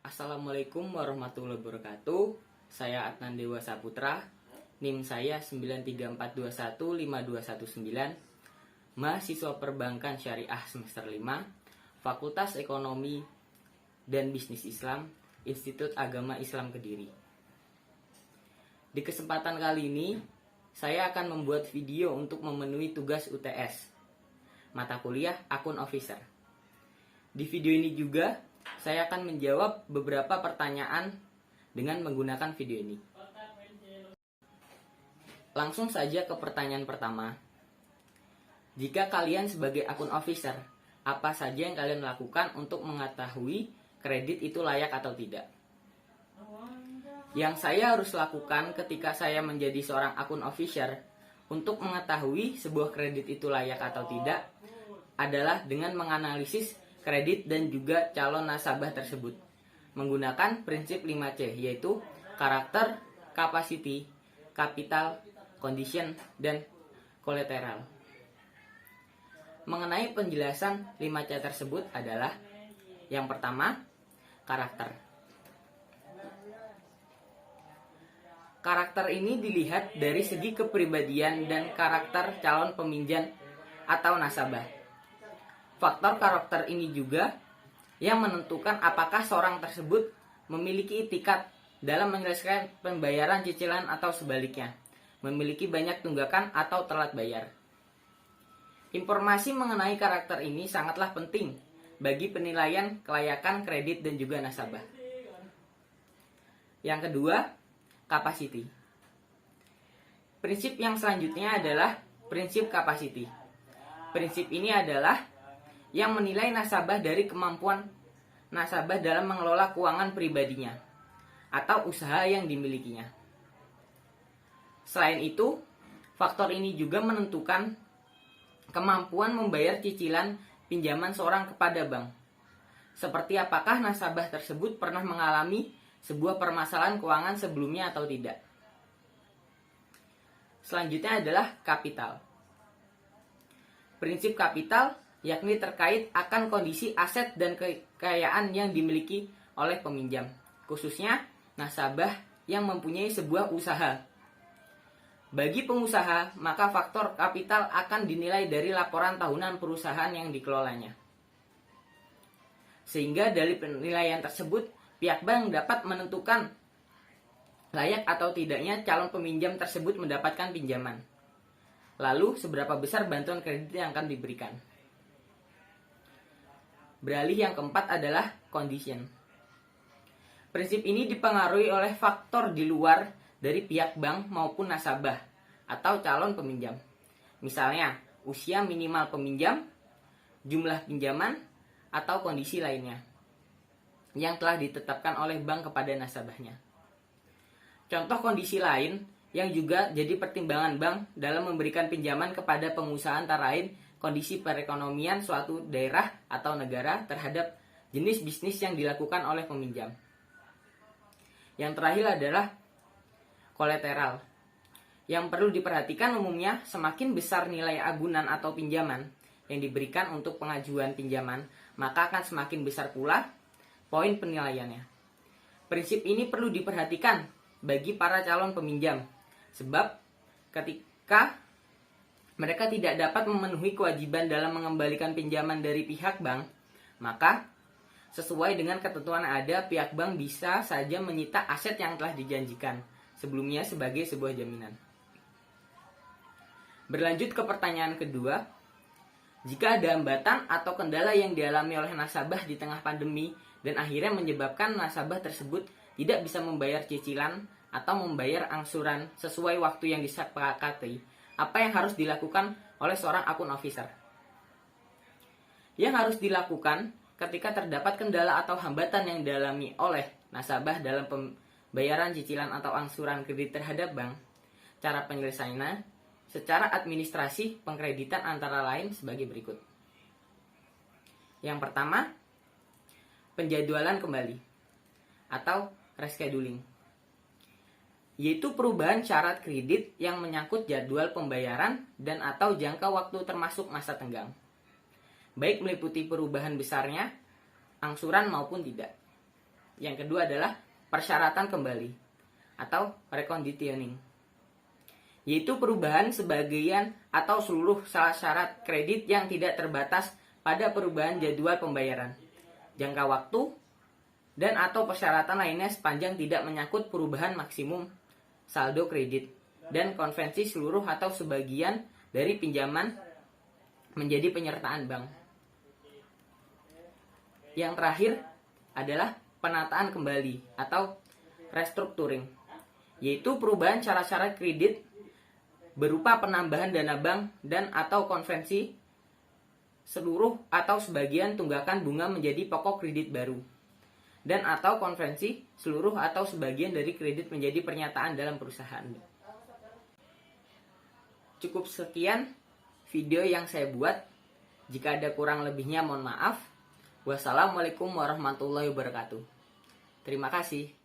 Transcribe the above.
Assalamualaikum warahmatullahi wabarakatuh. Saya Adnan Dewa Saputra. NIM saya 934215219. Mahasiswa Perbankan Syariah semester 5, Fakultas Ekonomi dan Bisnis Islam, Institut Agama Islam Kediri. Di kesempatan kali ini, saya akan membuat video untuk memenuhi tugas UTS, mata kuliah Akun Officer. Di video ini juga, saya akan menjawab beberapa pertanyaan dengan menggunakan video ini. Langsung saja ke pertanyaan pertama. Jika kalian sebagai akun officer, apa saja yang kalian lakukan untuk mengetahui kredit itu layak atau tidak? Yang saya harus lakukan ketika saya menjadi seorang akun officer untuk mengetahui sebuah kredit itu layak atau tidak adalah dengan menganalisis kredit dan juga calon nasabah tersebut menggunakan prinsip 5C, yaitu karakter, capacity, capital, condition, dan collateral. Mengenai penjelasan 5C tersebut adalah yang pertama, karakter. Karakter ini dilihat dari segi kepribadian dan karakter calon peminjam atau nasabah. Faktor karakter ini juga yang menentukan apakah seorang tersebut memiliki itikat dalam menyelesaikan pembayaran cicilan atau sebaliknya, memiliki banyak tunggakan atau telat bayar. Informasi mengenai karakter ini sangatlah penting bagi penilaian kelayakan kredit dan juga nasabah. Yang kedua, capacity. Prinsip yang selanjutnya adalah prinsip capacity. Prinsip ini adalah yang menilai nasabah dari kemampuan nasabah dalam mengelola keuangan pribadinya atau usaha yang dimilikinya. Selain itu, faktor ini juga menentukan kemampuan membayar cicilan pinjaman seorang kepada bank. Seperti apakah nasabah tersebut pernah mengalami sebuah permasalahan keuangan sebelumnya atau tidak. Selanjutnya adalah kapital. Prinsip kapital yakni terkait akan kondisi aset dan kekayaan yang dimiliki oleh peminjam, khususnya nasabah yang mempunyai sebuah usaha. Bagi pengusaha, maka faktor kapital akan dinilai dari laporan tahunan perusahaan yang dikelolanya. Sehingga dari penilaian tersebut, pihak bank dapat menentukan layak atau tidaknya calon peminjam tersebut mendapatkan pinjaman. Lalu, seberapa besar bantuan kredit yang akan diberikan. Beralih yang keempat adalah condition. Prinsip ini dipengaruhi oleh faktor di luar dari pihak bank maupun nasabah atau calon peminjam. Misalnya, usia minimal peminjam, jumlah pinjaman, atau kondisi lainnya yang telah ditetapkan oleh bank kepada nasabahnya. Contoh kondisi lain yang juga jadi pertimbangan bank dalam memberikan pinjaman kepada pengusaha antara lain kondisi perekonomian suatu daerah atau negara terhadap jenis bisnis yang dilakukan oleh peminjam. Yang terakhir adalah kolateral. Yang perlu diperhatikan umumnya semakin besar nilai agunan atau pinjaman yang diberikan untuk pengajuan pinjaman, maka akan semakin besar pula poin penilaiannya. Prinsip ini perlu diperhatikan bagi para calon peminjam, sebab ketika mereka tidak dapat memenuhi kewajiban dalam mengembalikan pinjaman dari pihak bank, maka sesuai dengan ketentuan yang ada, pihak bank bisa saja menyita aset yang telah dijanjikan sebelumnya sebagai sebuah jaminan. Berlanjut ke pertanyaan kedua, jika ada hambatan atau kendala yang dialami oleh nasabah di tengah pandemi dan akhirnya menyebabkan nasabah tersebut tidak bisa membayar cicilan atau membayar angsuran sesuai waktu yang disepakati, apa yang harus dilakukan oleh seorang akun officer? Yang harus dilakukan ketika terdapat kendala atau hambatan yang dialami oleh nasabah dalam pembayaran cicilan atau angsuran kredit terhadap bank, cara penyelesaiannya secara administrasi pengkreditan antara lain sebagai berikut. Yang pertama, penjadwalan kembali atau rescheduling, yaitu perubahan syarat kredit yang menyangkut jadwal pembayaran dan atau jangka waktu termasuk masa tenggang, baik meliputi perubahan besarnya, angsuran maupun tidak. Yang kedua adalah persyaratan kembali atau reconditioning, yaitu perubahan sebagian atau seluruh syarat kredit yang tidak terbatas pada perubahan jadwal pembayaran, jangka waktu, dan atau persyaratan lainnya sepanjang tidak menyangkut perubahan maksimum saldo kredit dan konvensi seluruh atau sebagian dari pinjaman menjadi penyertaan bank. Yang terakhir adalah penataan kembali atau restructuring, yaitu perubahan syarat-syarat kredit berupa penambahan dana bank dan atau konvensi seluruh atau sebagian tunggakan bunga menjadi pokok kredit baru, dan atau konvensi seluruh atau sebagian dari kredit menjadi pernyataan dalam perusahaan. Cukup sekian video yang saya buat. Jika ada kurang lebihnya mohon maaf. Wassalamualaikum warahmatullahi wabarakatuh. Terima kasih.